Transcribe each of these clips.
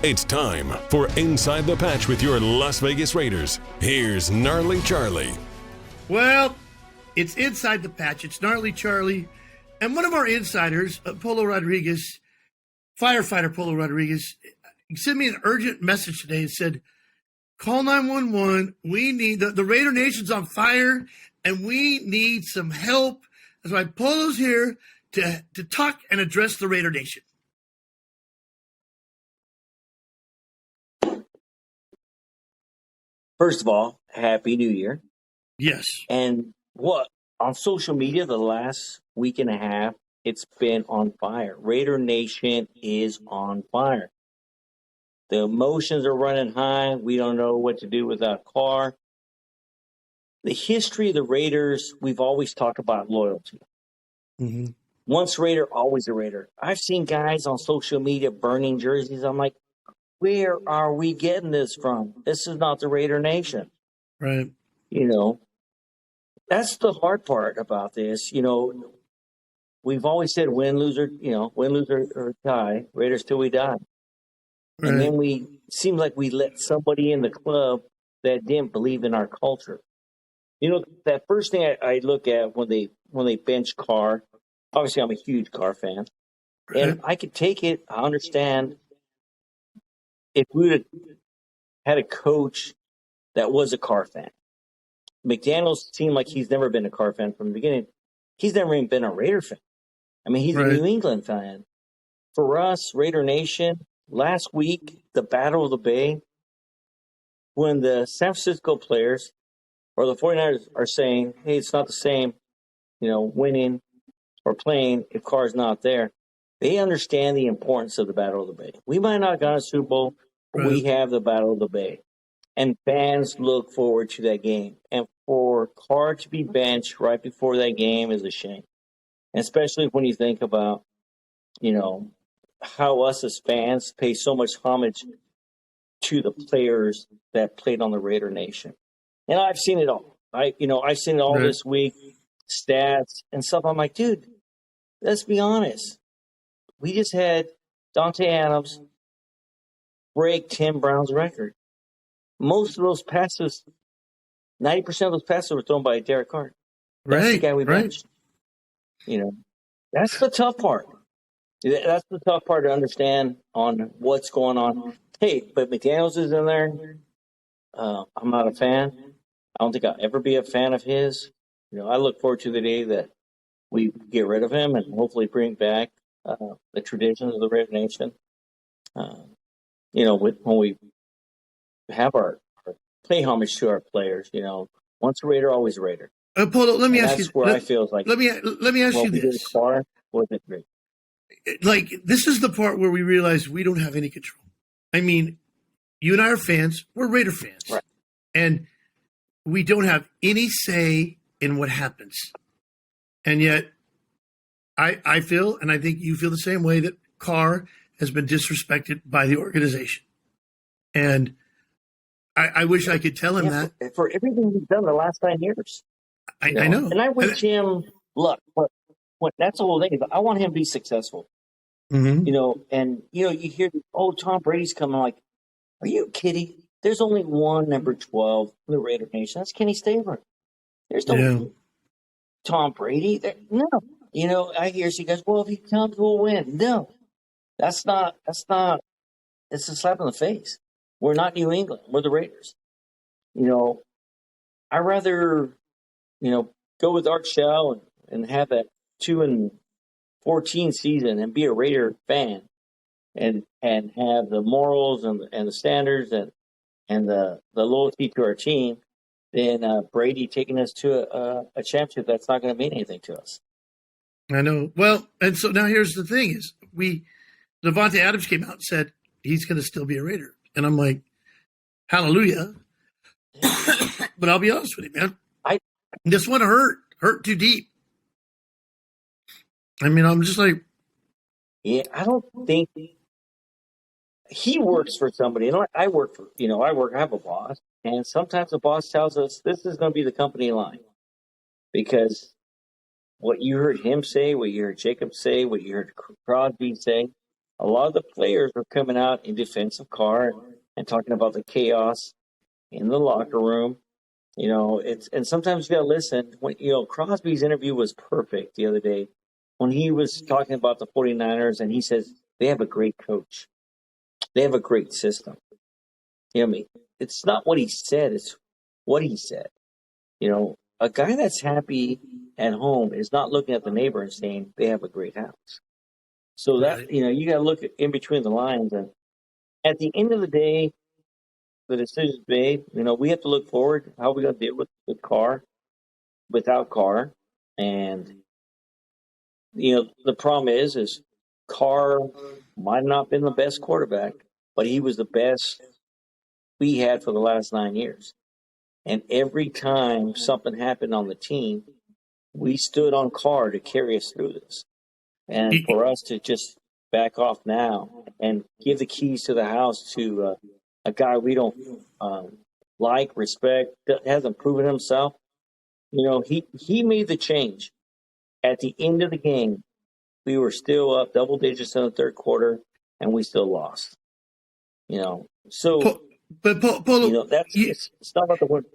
It's time for Inside the Patch with your Las Vegas Raiders. Here's Gnarley Charley. Well, it's Inside the Patch. It's Gnarley Charley. And one of our insiders, Polo Rodriguez, firefighter Polo Rodriguez, sent me an urgent message today and said, call 911. We need, the Raider Nation's on fire, and we need some help. That's why Polo's here to talk and address the Raider Nation. First of all, Happy New Year. Yes. And what? On social media, the last week and a half, it's been on fire. Raider Nation is on fire. The emotions are running high. We don't know what to do without Carr. The history of the Raiders, we've always talked about loyalty. Mm-hmm. Once Raider, always a Raider. I've seen guys on social media burning jerseys. I'm like, where are we getting this from? This is not the Raider Nation. Right. You know, that's the hard part about this. You know, we've always said win, lose, or die. Raiders till we die. Right. And then seems like we let somebody in the club that didn't believe in our culture. You know, that first thing I look at when they bench Carr, obviously I'm a huge Carr fan. Right. And I could take it, I understand. If we would have had a coach that was a Carr fan, McDaniels seemed like he's never been a Carr fan from the beginning. He's never even been a Raider fan. I mean, he's right. a New England fan. For us, Raider Nation, last week, the Battle of the Bay, when the San Francisco players or the 49ers are saying, hey, it's not the same, winning or playing if Carr's not there, they understand the importance of the Battle of the Bay. We might not have gotten a Super Bowl, but we have the Battle of the Bay. And fans look forward to that game. And for Carr to be benched right before that game is a shame. And especially when you think about, how us as fans pay so much homage to the players that played on the Raider Nation. And I've seen it all. I've seen it all this week, stats and stuff. I'm like, dude, let's be honest. We just had Dante Adams break Tim Brown's record. Most of those passes, 90% of those passes were thrown by Derek Carr. That's the guy we benched. That's the tough part. That's the tough part to understand on what's going on. Hey, but McDaniels is in there. I'm not a fan. I don't think I'll ever be a fan of his. I look forward to the day that we get rid of him and hopefully bring back the traditions of the Raider Nation. When we have our play homage to our players, once a Raider, always a Raider. Polo, let me ask you. That's where I feel like. Let me ask you this. Was it great? Like, this is the part where we realize we don't have any control. I mean, you and I are fans. We're Raider fans. Right. And we don't have any say in what happens. And yet, I feel, and I think you feel the same way, that Carr has been disrespected by the organization. And I wish I could tell him that. For everything he's done the last 9 years. I know. And I wish him luck. But that's the whole thing. I want him to be successful. Mm-hmm. You hear, Tom Brady's coming. I'm like, are you kidding? There's only one number 12 in the Raider Nation. That's Kenny Stabler. There's no Tom Brady. No. I hear he goes, well, if he comes, we'll win. No. That's not, it's a slap in the face. We're not New England. We're the Raiders. I'd rather, go with Art Shell and have that 2-14 season and be a Raider fan and have the morals and the standards and the loyalty to our team than Brady taking us to a championship that's not going to mean anything to us. I know. Well, and so now here's the thing is Devontae Adams came out and said he's going to still be a Raider. And I'm like, hallelujah. But I'll be honest with you, man. This one hurt too deep. I mean, I'm just like. Yeah, I don't think he works for somebody. I have a boss. And sometimes the boss tells us this is going to be the company line. Because what you heard him say, what you heard Jacob say, what you heard Crosby say, a lot of the players are coming out in defense of Carr and talking about the chaos in the locker room. And sometimes you got to listen. When, Crosby's interview was perfect the other day when he was talking about the 49ers, and he says they have a great coach. They have a great system. It's not what he said, it's what he said. A guy that's happy at home is not looking at the neighbor and saying they have a great house. So that, you got to look in between the lines. And at the end of the day, the decision's made. We have to look forward. How are we going to deal with Carr, without Carr? And, the problem is Carr might not have been the best quarterback, but he was the best we had for the last 9 years. And every time something happened on the team, we stood on Carr to carry us through this. And for us to just back off now and give the keys to the house to a guy we don't respect, that hasn't proven himself, he made the change. At the end of the game, we were still up double digits in the third quarter, and we still lost. So... But Polo, it's not about the word.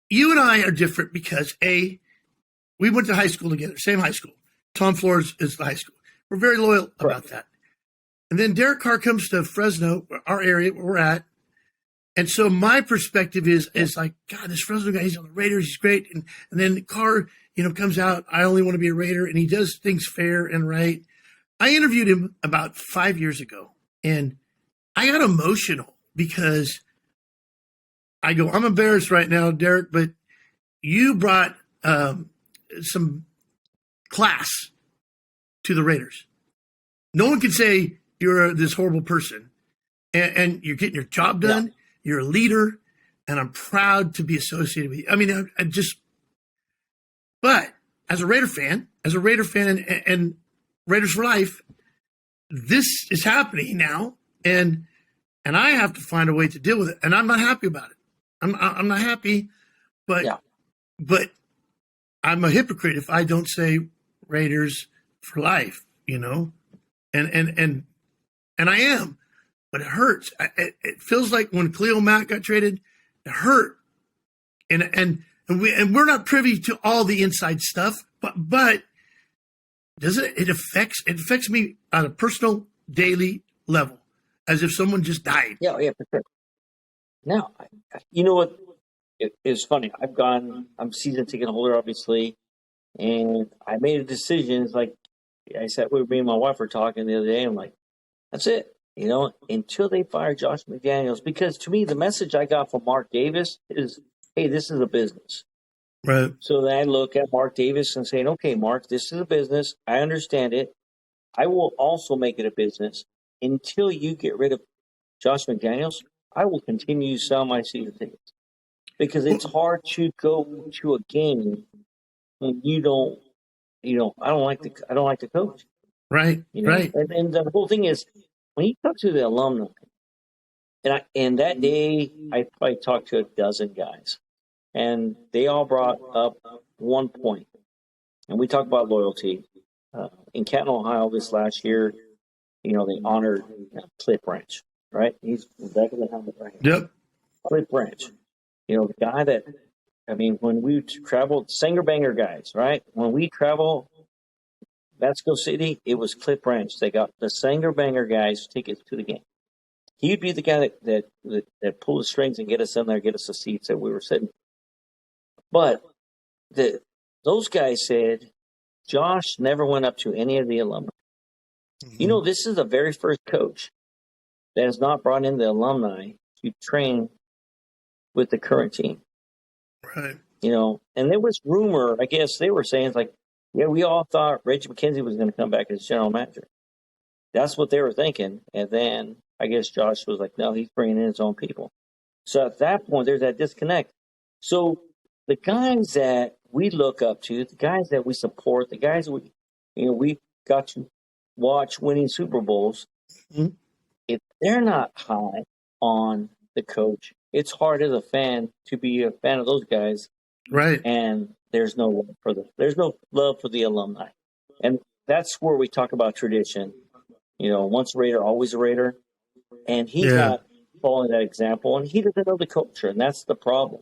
You and I are different because we went to high school together, same high school. Tom Flores is the high school. We're very loyal about that. And then Derek Carr comes to Fresno, our area where we're at, and so my perspective is like, God, this Fresno guy, he's on the Raiders, he's great. And then Carr, comes out, I only want to be a Raider, and he does things fair and right. I interviewed him about 5 years ago, and I got emotional because I go, I'm embarrassed right now, Derek, but you brought some class to the Raiders. No one can say you're this horrible person, and you're getting your job done. Yeah. You're a leader, and I'm proud to be associated with you. I mean, but as a Raider fan and Raiders for life, this is happening now. And I have to find a way to deal with it, and I'm not happy about it. I'm not happy, but I'm a hypocrite if I don't say Raiders for life, and I am, but it hurts. It feels like when Khalil Mack got traded, it hurt, and we're not privy to all the inside stuff, but does it affects me on a personal daily level. As if someone just died. Yeah, for sure. Now, you know what? It's funny. I'm season ticket holder, obviously, and I made a decision. It's like I said, me and my wife were talking the other day. I'm like, that's it. Until they fire Josh McDaniels, because to me, the message I got from Mark Davis is, hey, this is a business. Right. So then I look at Mark Davis and saying, okay, Mark, this is a business. I understand it. I will also make it a business. Until you get rid of Josh McDaniels, I will continue to sell my season tickets because it's hard to go to a game when you don't. I don't like the coach. Right. Right. And the whole thing is when you talk to the alumni, and that day I probably talked to a dozen guys, and they all brought up one point, and we talked about loyalty. In Canton, Ohio, this last year. They honored Cliff Branch, right? He's the back of the helmet right here. Yep. Cliff Branch. The guy that, when we traveled, Sanger Banger guys, right? When we travel Mexico City, it was Cliff Branch. They got the Sanger Banger guys tickets to the game. He'd be the guy that pulled the strings and get us in there, get us the seats that we were sitting. But those guys said Josh never went up to any of the alumni. Mm-hmm. This is the very first coach that has not brought in the alumni to train with the current team. Right. And there was rumor, I guess they were saying, it's like, yeah, we all thought Reggie McKenzie was going to come back as general manager. That's what they were thinking. And then I guess Josh was like, no, he's bringing in his own people. So at that point, there's that disconnect. So the guys that we look up to, the guys that we support, the guys that we got to watch winning Super Bowls, mm-hmm. If they're not high on the coach, it's hard as a fan to be a fan of those guys. Right. And there's no love for the alumni. And that's where we talk about tradition. Once a Raider, always a Raider. And he's not following that example, and he doesn't know the culture, and that's the problem.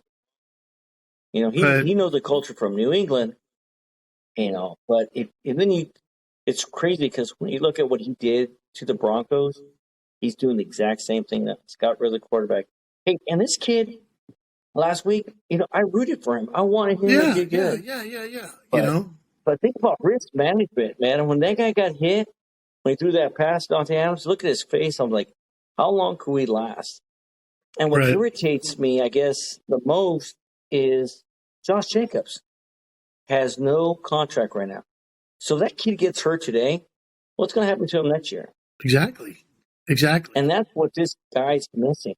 He knows the culture from New England, but it's crazy because when you look at what he did to the Broncos, he's doing the exact same thing that Scott Ridley, quarterback. Hey, and this kid last week, I rooted for him. I wanted him to do good. Yeah. But think about risk management, man. And when that guy got hit, when he threw that pass to Dante Adams, look at his face. I'm like, how long could we last? And what irritates me, I guess, the most is Josh Jacobs has no contract right now. So that kid gets hurt today. What's going to happen to him next year? Exactly. And that's what this guy's missing.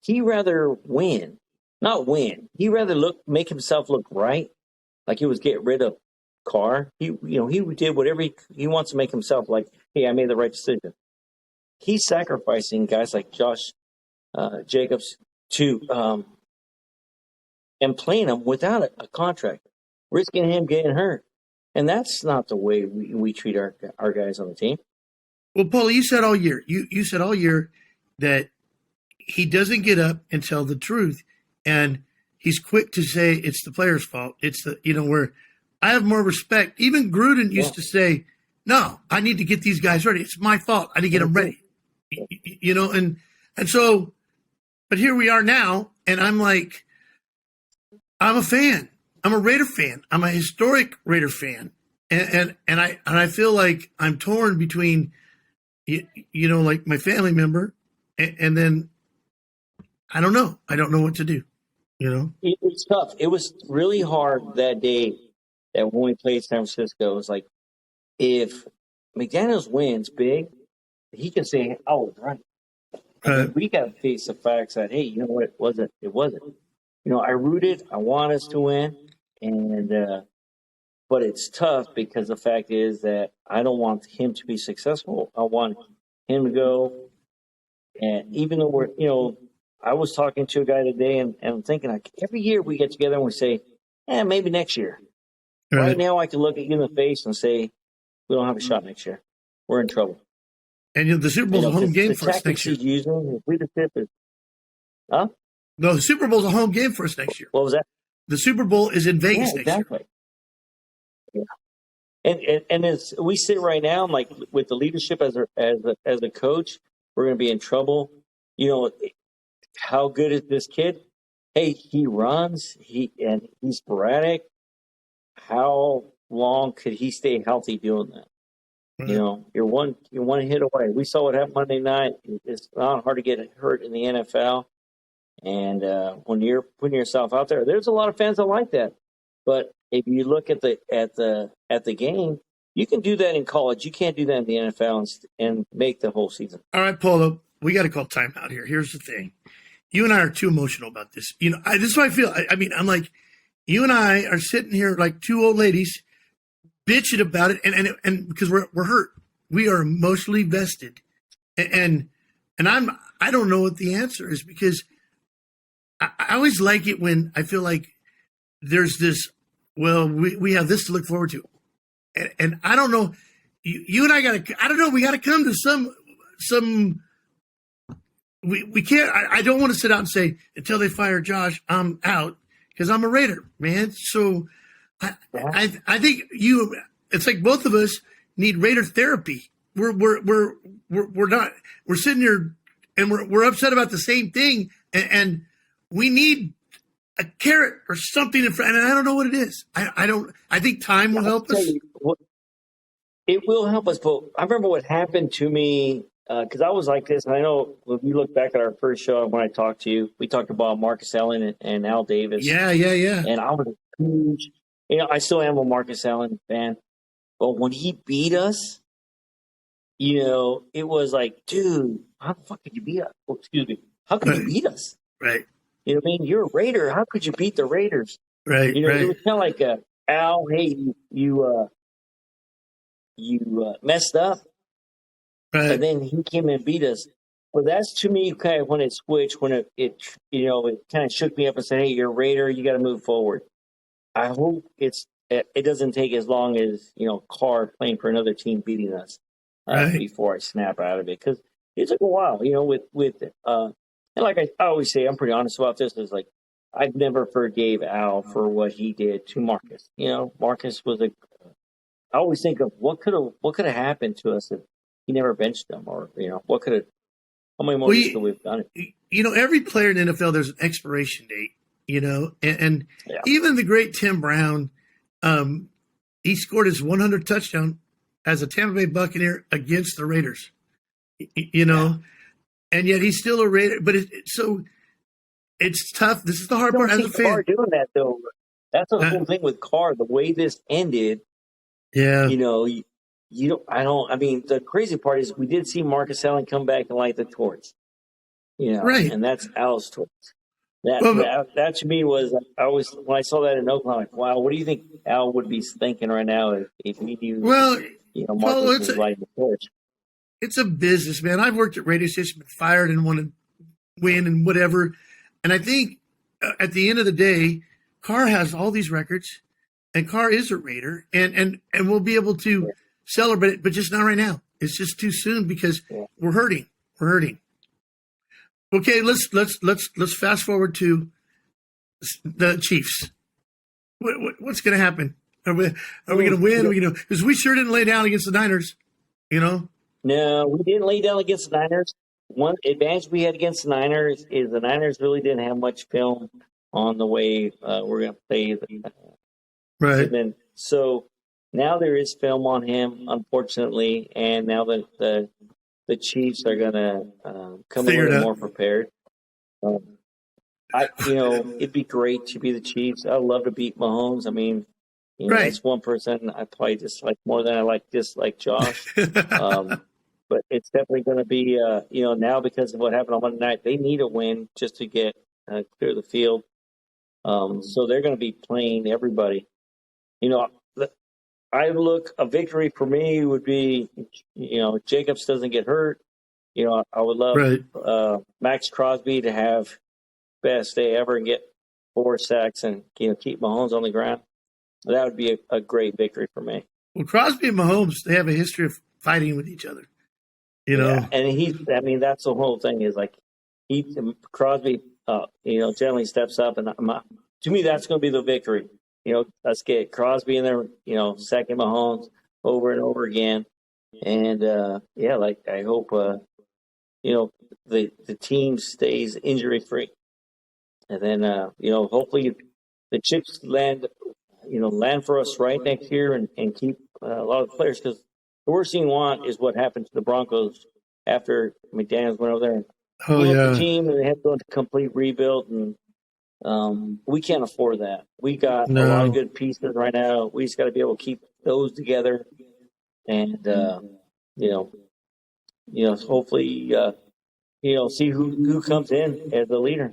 He rather win, not win. He rather make himself look right, like he was get rid of Carr. He did whatever he wants to make himself like, hey, I made the right decision. He's sacrificing guys like Josh Jacobs to and playing him without a contract, risking him getting hurt. And that's not the way we treat our guys on the team. Well, Polo, you said all year. You said all year that he doesn't get up and tell the truth, and he's quick to say it's the player's fault. It's where I have more respect. Even Gruden used to say, "No, I need to get these guys ready. It's my fault. I need to get them ready." And so, but here we are now, and I'm like, I'm a fan. I'm a Raider fan. I'm a historic Raider fan, and I feel like I'm torn between, like my family member, and then I don't know. I don't know what to do. It was tough. It was really hard that day that when we played San Francisco. It was like, if McDaniels wins big, he can say, "I was right." We got to face the facts that, hey, you know what? It wasn't. I rooted. I want us to win, but it's tough because the fact is that I don't want him to be successful. I want him to go, and even though I was talking to a guy today, and I'm thinking, like, every year we get together and we say, maybe next year. Right now, I can look at you in the face and say, we don't have a shot next year. We're in trouble. And the Super Bowl's a home game for us next year. His leadership is, huh? No, the Super Bowl's a home game for us next year. What was that? The Super Bowl is in Vegas next year. Yeah. And as we sit right now, like with the leadership as a coach, we're going to be in trouble. How good is this kid? Hey, he runs. He's sporadic. How long could he stay healthy doing that? Right. You're one hit away. We saw what happened Monday night. It's not hard to get hurt in the NFL. And when you're putting yourself out there, there's a lot of fans that like that. But if you look at the game, you can do that in college. You can't do that in the NFL and make the whole season. All right, Polo, we got to call timeout here. Here's the thing. You and I are too emotional about this. This is what I feel. I'm like, you and I are sitting here like two old ladies bitching about it, and because we're hurt. We are emotionally vested. And I don't know what the answer is, because I always like it when I feel like there's this, well, we have this to look forward to. And I don't know, you and I don't know, we got to come to some, we can't, I don't want to sit out and say, until they fire Josh, I'm out, because I'm a Raider, man. So I think it's like both of us need Raider therapy. We're sitting here and we're upset about the same thing, and we need a carrot or something in front, and I don't know what it is. I think time will help us. It will help us, but I remember what happened to me, because I was like this, and I know if you look back at our first show when I talked to you, we talked about Marcus Allen and Al Davis. Yeah. And I was a huge, I still am a Marcus Allen fan, but when he beat us, it was like, dude, how the fuck could you beat us? Oh, excuse me. How could you beat us? Right. You know what I mean? You're a Raider. How could you beat the Raiders? Right. It was kind of like, Al, hey, you messed up. Right. And then he came and beat us. Well, that's to me kind of when it switched, when it kind of shook me up and said, hey, you're a Raider. You got to move forward. I hope it's it doesn't take as long as, Carr playing for another team beating us before I snap out of it. Because it took a while, and like I always say, I'm pretty honest about this, is like, I've never forgave Al for what he did to Marcus. Marcus was I always think of what could have happened to us if he never benched him, or, how many more years could we have done it? Every player in the NFL, there's an expiration date, and even the great Tim Brown, he scored his 100th touchdown as a Tampa Bay Buccaneer against the Raiders, and yet he's still a Raider. But it's tough. This is the hard part as a fan. Carr doing that, though. That's the whole thing with Carr. The way this ended, the crazy part is we did see Marcus Allen come back and light the torch, right, and that's Al's torch. That to me was, when I saw that in Oakland, I'm like, wow, what do you think Al would be thinking right now if he knew, Marcus was lighting the torch? It's a business, man. I've worked at radio stations, been fired and want to win and whatever. And I think at the end of the day, Carr has all these records, and Carr is a Raider, and we'll be able to celebrate it, but just not right now. It's just too soon because we're hurting. We're hurting. Okay, let's fast forward to the Chiefs. What's going to happen? Are we going to win? Because we sure didn't lay down against the Niners. No, we didn't lay down against the Niners. One advantage we had against the Niners is the Niners really didn't have much film on the way we're going to play. Right. So now there is film on him, unfortunately, and now the Chiefs are going to come a little more prepared. It'd be great to be the Chiefs. I'd love to beat Mahomes. I mean, that's one person I probably dislike more than I dislike Josh. But it's definitely going to be, now because of what happened on Monday night, they need a win just to get clear the field. So they're going to be playing everybody. A victory for me would be, Jacobs doesn't get hurt. I would love Max Crosby to have best day ever and get 4 sacks and, keep Mahomes on the ground. That would be a great victory for me. Well, Crosby and Mahomes, they have a history of fighting with each other. Yeah, and that's the whole thing is Crosby, generally steps up, and to me, that's going to be the victory. Let's get Crosby in there, second Mahomes over and over again. And, I hope, the team stays injury free. And then, hopefully the chips land for us right next year and keep a lot of the players, because the worst thing you want is what happened to the Broncos after McDaniels went over there and the team, and they had to go into complete rebuild, and we can't afford that. We got a lot of good pieces right now. We just got to be able to keep those together, and hopefully see who comes in as the leader.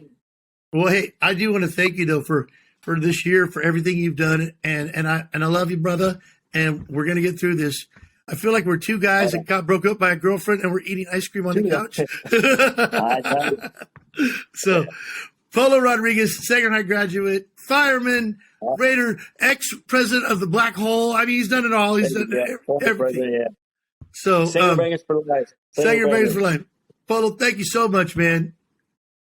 Well, hey, I do want to thank you though for this year, for everything you've done, and I love you, brother. And we're gonna get through this. I feel like we're two guys that got broke up by a girlfriend and we're eating ice cream on the couch. So, Polo Rodriguez, Sanger High graduate, fireman, Raider, ex-president of the Black Hole. I mean, he's done it all. He's done everything. So, Sanger Bangers for life. Sanger Bangers for life. Polo, thank you so much, man.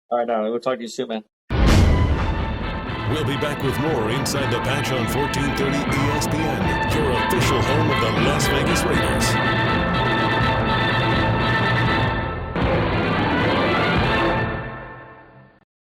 All right, now we'll talk to you soon, man. We'll be back with more Inside the Patch on 1430 ESPN, your official home of the Las Vegas Raiders.